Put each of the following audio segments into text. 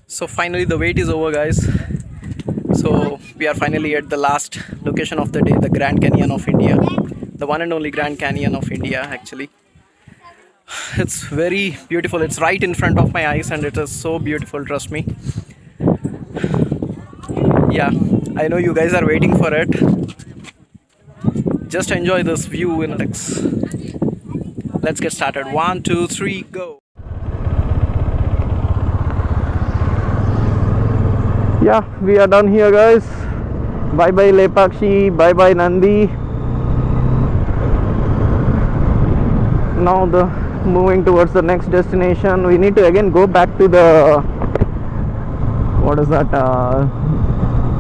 So finally the wait is over, guys. So we are finally at the last location of the day, the Grand Canyon of India. The one and only Grand Canyon of India actually. It's very beautiful. It's right in front of my eyes and it is so beautiful, trust me. Yeah, I know you guys are waiting for it. Just enjoy this view in Alex. Let's get started. One, two, three, go. Yeah, we are done here, guys. Bye bye Lepakshi, bye bye Nandi. Now the moving towards the next destination. We need to again go back to the what is that?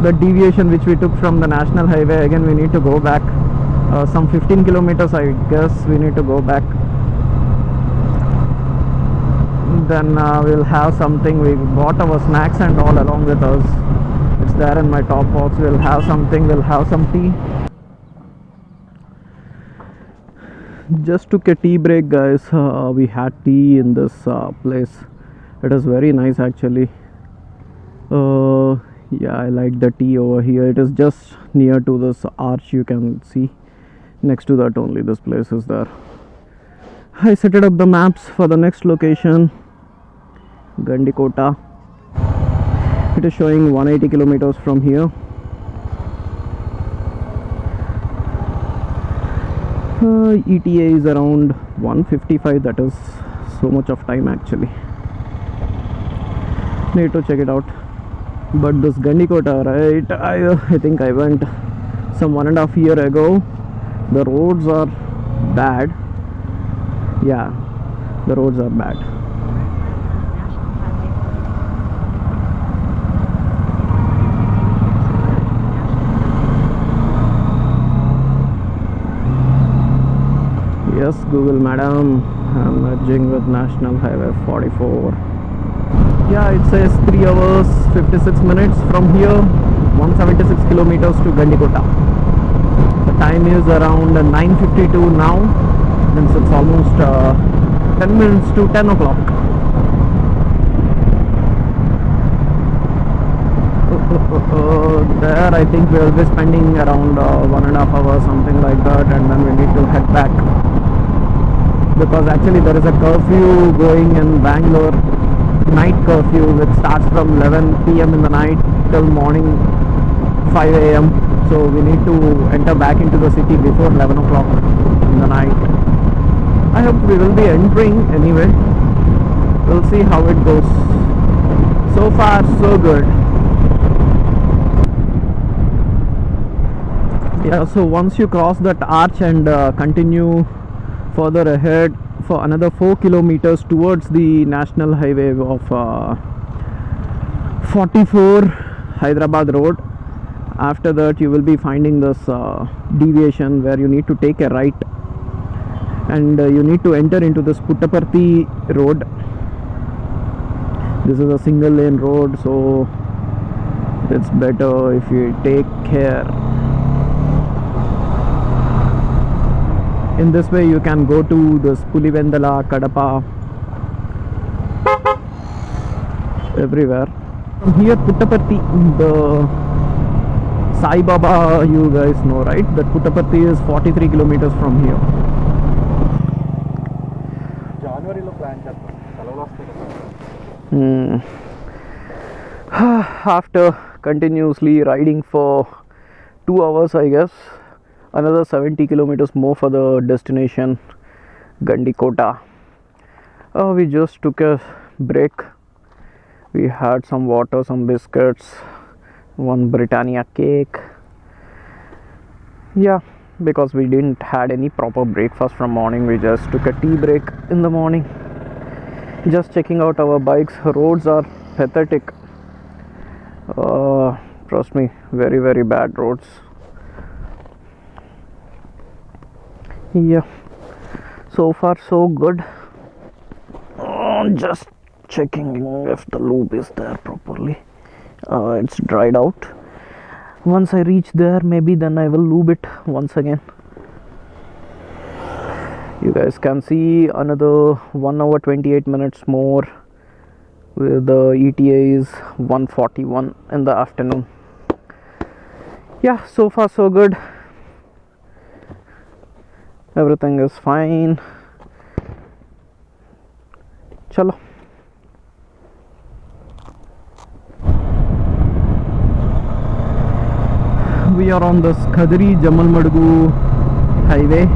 The deviation which we took from the national highway. Again, we need to go back some 15 kilometers. I guess we need to go back. Then we'll have something. We bought our snacks and all along with us. It's there in my top box. We'll have something. We'll have some tea. Just took a tea break, guys. We had tea in this place. It is very nice actually. Yeah, I like the tea over here. It is just near to this arch, you can see. Next to that only this place is there. I set it up the maps for the next location, Gandikota. It is showing 180 kilometers from here. ETA is around 155. That is so much of time actually. Need to check it out. But this Gandikota, right, I think I went some 1.5 years ago. The roads are bad. Yeah, the roads are bad. Yes, Google madam, I'm merging with National Highway 44. Yeah, it says 3 hours 56 minutes from here, 176 kilometers to Gandikota. The time is around 9:52 now, and it's almost 10 minutes to 10 o'clock. There I think we will be spending around 1.5 hours, something like that, and then we need to head back. Because actually there is a curfew going in Bangalore, night curfew, which starts from 11 p.m. in the night till morning 5 a.m. So we need to enter back into the city before 11 o'clock in the night. I hope we will be entering anyway. We'll see how it goes. So far so good. Yeah, so once you cross that arch and continue further ahead for another 4 kilometers towards the national highway of 44 Hyderabad road. After that you will be finding this deviation where you need to take a right, and you need to enter into this Puttaparthi road. This is a single lane road, so it's better if you take care. In this way you can go to this Pulivendala, Kadapa, everywhere. From here Puttaparthi, the Sai Baba, you guys know, right? That Puttaparthi is 43 kilometers from here. After continuously riding for 2 hours, I guess, another 70 kilometers more for the destination Gandikota. We just took a break. We had some water, some biscuits, one Britannia cake. Yeah, because we didn't had any proper breakfast from morning. We just took a tea break in the morning. Just checking out our bikes. Roads are pathetic. Trust me, very very bad roads. Yeah, so far so good. Just checking if the lube is there properly. It's dried out. Once I reach there, maybe then I will lube it once again. You guys can see another 1 hour 28 minutes more The ETA is 1:41 in the afternoon. Yeah, so far so good. Everything is fine. Chalo. We are on the Khadri Jamalmadgu highway.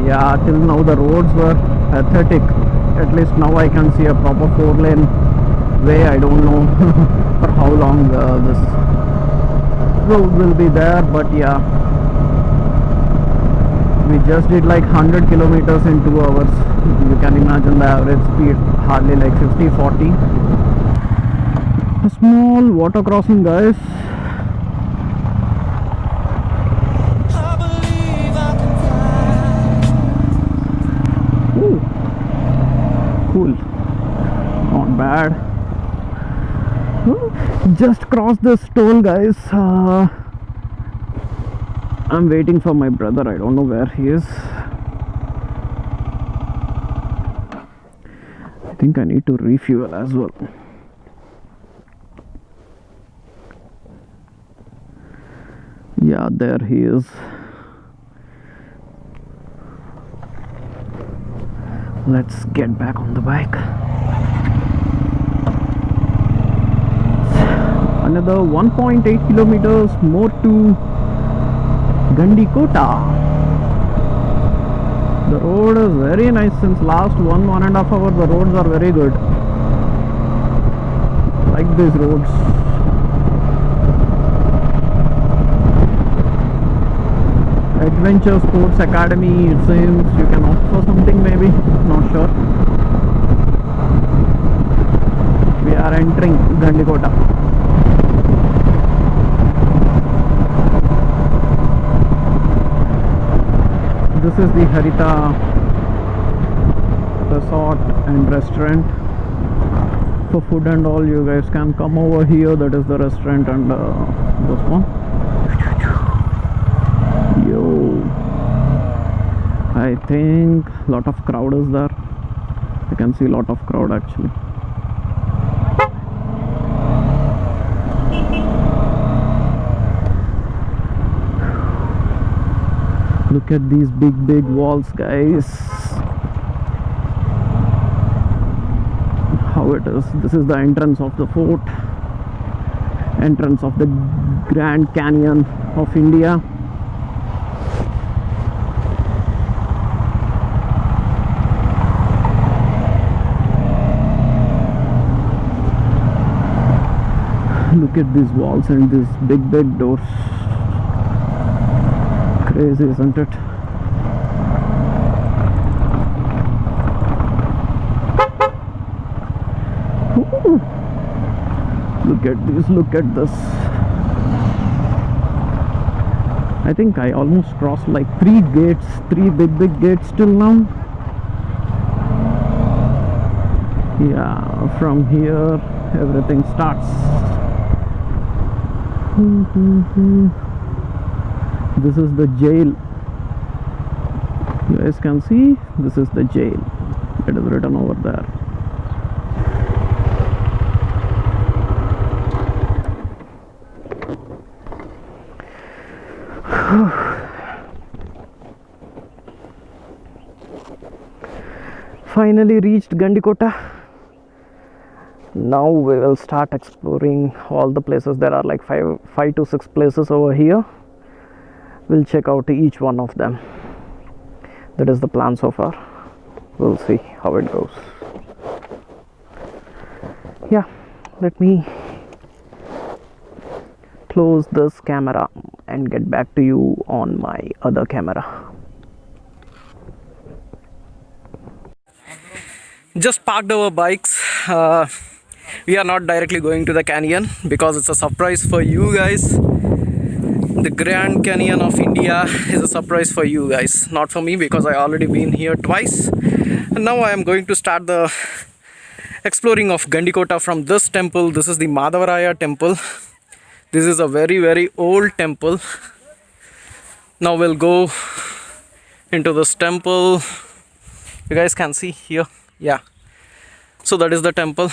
Yeah, till now the roads were pathetic. At least now I can see a proper 4-lane way. I don't know for how long this road will be there, but yeah, we just did like 100 kilometers in 2 hours. You can imagine the average speed, hardly like 50-40. A small water crossing, guys. Ooh, cool, not bad. Ooh, just crossed this toll, guys. I'm waiting for my brother. I don't know where he is. I think I need to refuel as well. Yeah, there he is. Let's get back on the bike. Another 1.8 kilometers more to Gandikota. The road is very nice. Since last 1.5 hours the roads are very good. Like these roads. Adventure Sports Academy, it seems you can opt for something, maybe, not sure. We are entering Gandikota. This is the Harita Resort and Restaurant. For food and all, you guys can come over here. That is the restaurant, and this one. Yo, I think lot of crowd is there. I can see lot of crowd actually. Look at these big walls, guys. How it is. This is the entrance of the fort, entrance of the Grand Canyon of India. Look at these walls and these big doors. Crazy, isn't it? Ooh. Look at this, look at this. I think I almost crossed like 3 gates, 3 big gates till now. Yeah, from here everything starts. This is the jail. You guys can see, this is the jail. It is written over there. Finally reached Gandikota. Now we will start exploring all the places. There are like 5 to 6 places over here. We'll check out each one of them. That is the plan so far. We'll see how it goes. Yeah, let me close this camera and get back to you on my other camera. Just parked our bikes. We are not directly going to the canyon because it's a surprise for you guys. The Grand Canyon of India is a surprise for you guys, not for me, because I already been here twice. And now I am going to start the exploring of Gandikota from this temple. This is the Madhavaraya temple. This is a very old temple. Now we'll go into this temple. You guys can see here. Yeah, So that is the temple.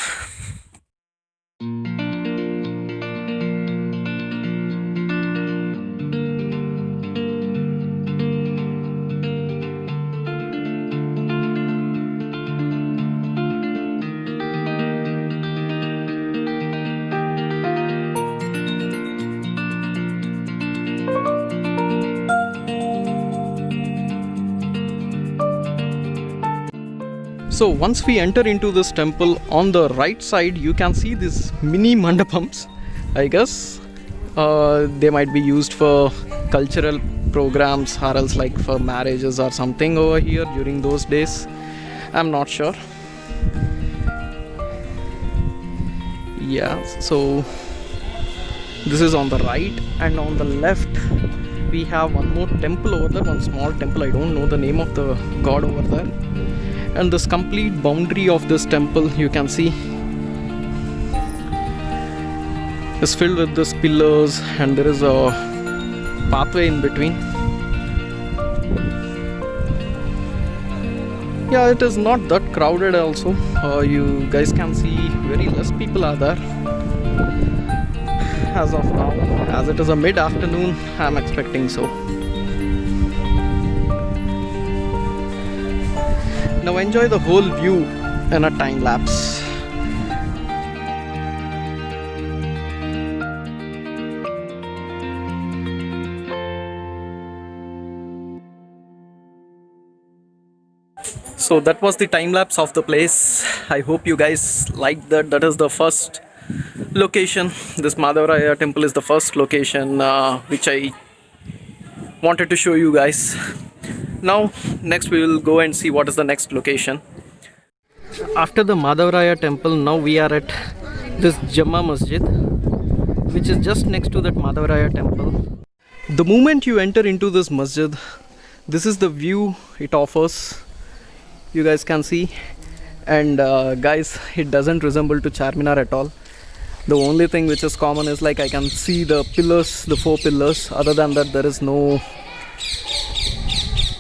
So once we enter into this temple, on the right side you can see these mini mandapams. I guess they might be used for cultural programs or else like for marriages or something over here during those days. I'm not sure. Yeah, so this is on the right, and on the left we have one more temple over there, one small temple. I don't know the name of the god over there. And this complete boundary of this temple, you can see, is filled with these pillars, and there is a pathway in between. Yeah, it is not that crowded also. You guys can see very less people are there as of now. As it is a mid-afternoon, I'm expecting so. Now enjoy the whole view in a time lapse. So that was the time lapse of the place. I hope you guys liked that. That is the first location. This Madhavaraya temple is the first location which I wanted to show you guys. Now next we will go and see what is the next location. After the Madhavaraya temple, now we are at this Jama Masjid, which is just next to that Madhavaraya temple. The moment you enter into this masjid, this is the view it offers. You guys can see, and guys, it doesn't resemble to Charminar at all. The only thing which is common is like I can see the pillars, the 4 pillars. Other than that, there is no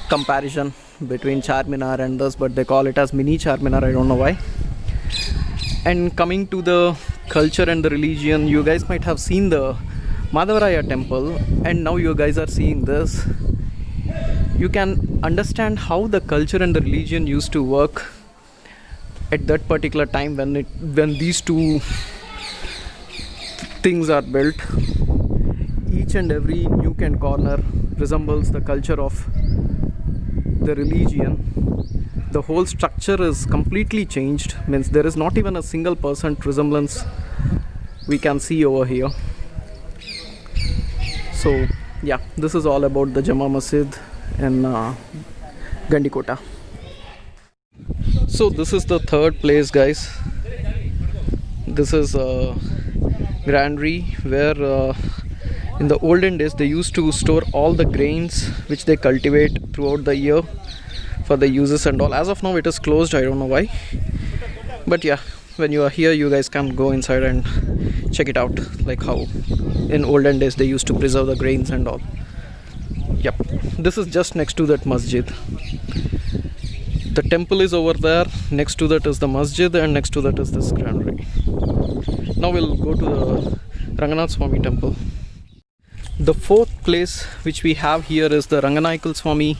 comparison between Charminar and this, but they call it as mini Charminar. I don't know why. And coming to the culture and the religion, you guys might have seen the Madhavaraya temple, and now you guys are seeing this. You can understand how the culture and the religion used to work at that particular time when these two things are built. Each and every nook and corner resembles the culture of the religion. The whole structure is completely changed, means there is not even a single % resemblance we can see over here. So yeah, this is all about the Jama Masjid in Gandikota. So this is the third place, guys. This is a granary where in the olden days they used to store all the grains which they cultivate throughout the year for the uses and all. As of now it is closed, I don't know why, but yeah, when you are here you guys can go inside and check it out, like how in olden days they used to preserve the grains and all. Yep, this is just next to that masjid. The temple is over there, next to that is the masjid, and next to that is this granary. Now we'll go to the Ranganath Swami temple. The fourth place which we have here is the Ranganaikul Swami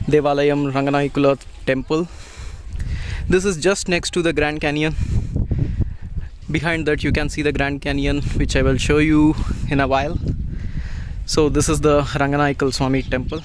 Devalayam Ranganaikula temple. This is just next to the Grand Canyon. Behind that you can see the Grand Canyon, which I will show you in a while. So this is the Ranganaikul Swami temple.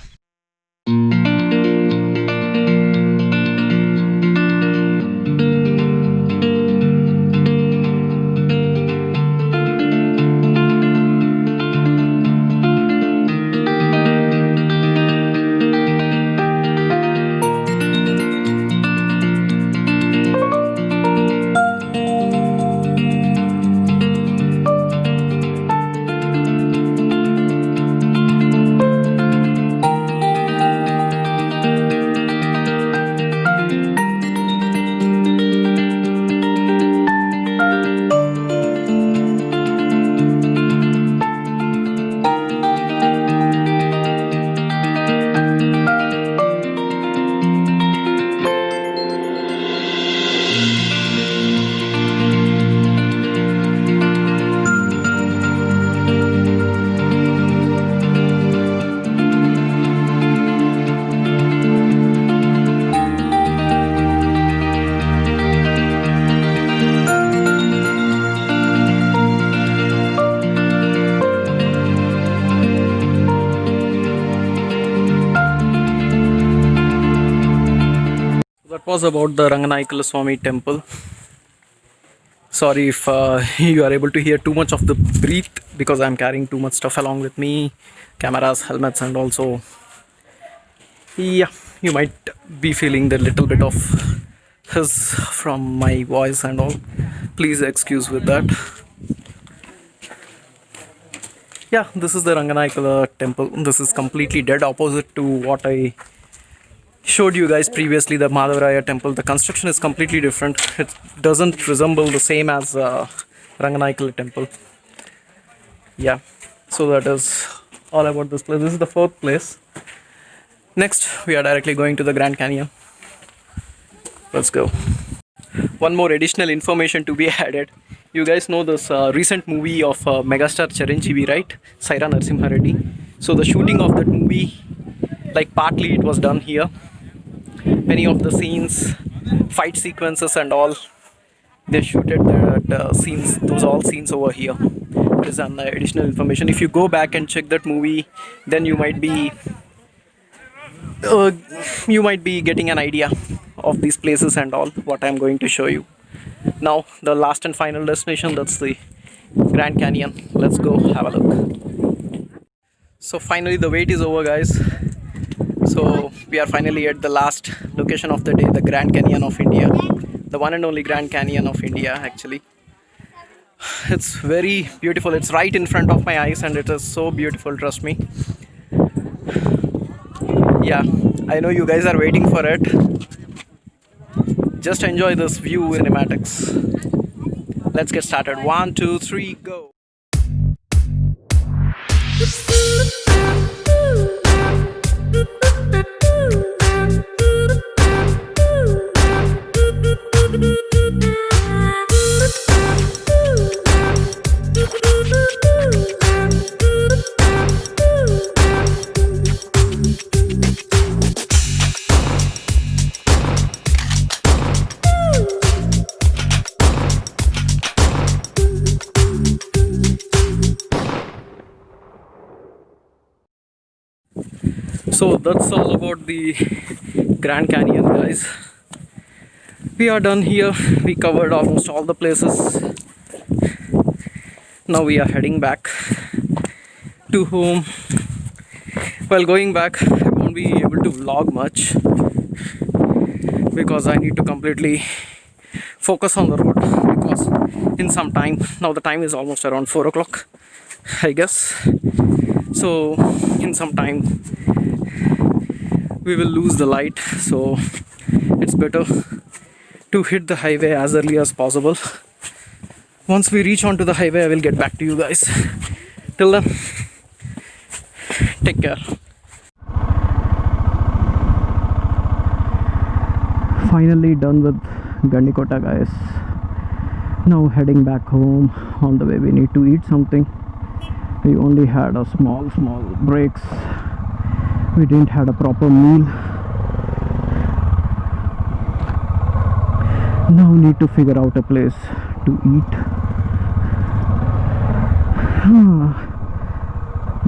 was about the Ranganaikala Swami temple. Sorry if you are able to hear too much of the breath because I'm carrying too much stuff along with me, cameras, helmets, and also, yeah, you might be feeling the little bit of hiss from my voice and all. Please excuse with that. Yeah, this is the Ranganaikala temple. This is completely dead opposite to what I showed you guys previously, the Madhavaraya temple. The construction is completely different. It doesn't resemble the same as Ranganaikala temple. Yeah, so that is all about this place. This is the fourth place. Next, we are directly going to the Grand Canyon. Let's go. One more additional information to be added. You guys know this recent movie of megastar Chiranjeevi, right? Saira Narasimha Reddy. So the shooting of that movie, like partly it was done here. Many of the scenes, fight sequences and all, they shooted that scenes, those all scenes over here. It is an additional information. If you go back and check that movie, then you might be getting an idea of these places and all what I'm going to show you. Now the last and final destination, that's the Grand Canyon. Let's go have a look. So finally the wait is over, guys. So we are finally at the last location of the day, the Grand Canyon of India, the one and only Grand Canyon of India. Actually, it's very beautiful. It's right in front of my eyes and it is so beautiful, trust me. Yeah, I know you guys are waiting for it. Just enjoy this view cinematics. Let's get started. 1, 2, 3, go. So that's all about the Grand Canyon, guys. We are done here. We covered almost all the places. Now we are heading back to home. While going back, I won't be able to vlog much because I need to completely focus on the road, because in some time, now the time is almost around 4 o'clock, I guess. So in some time we will lose the light, so it's better to hit the highway as early as possible. Once we reach onto the highway, I will get back to you guys. Till then, take care. Finally done with Gandikota, guys. Now heading back home. On the way we need to eat something. We only had a small breaks. We didn't had a proper meal. Now need to figure out a place to eat.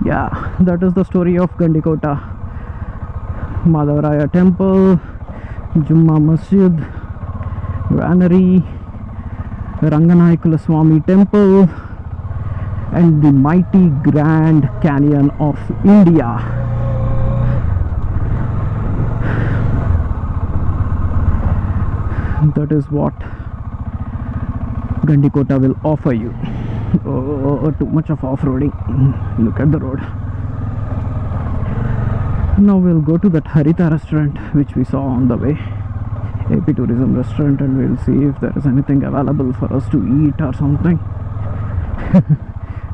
Yeah, that is the story of Gandikota. Madhavaraya temple, Jumma Masjid, Granary, Ranganaikala Swami temple, and the mighty Grand Canyon of India. That is what Gandikota will offer you. Oh, too much of off-roading. Look at the road. Now we'll go to that Harita restaurant which we saw on the way, AP Tourism restaurant, and we'll see if there is anything available for us to eat or something.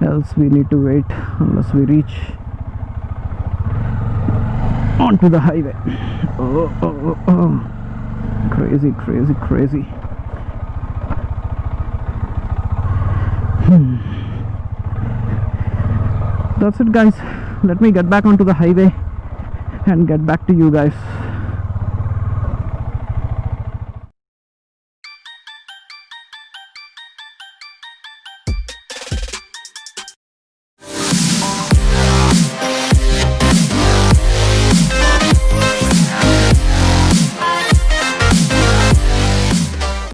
Else we need to wait unless we reach onto the highway. Oh. Crazy. That's it, guys. Let me get back onto the highway and get back to you guys.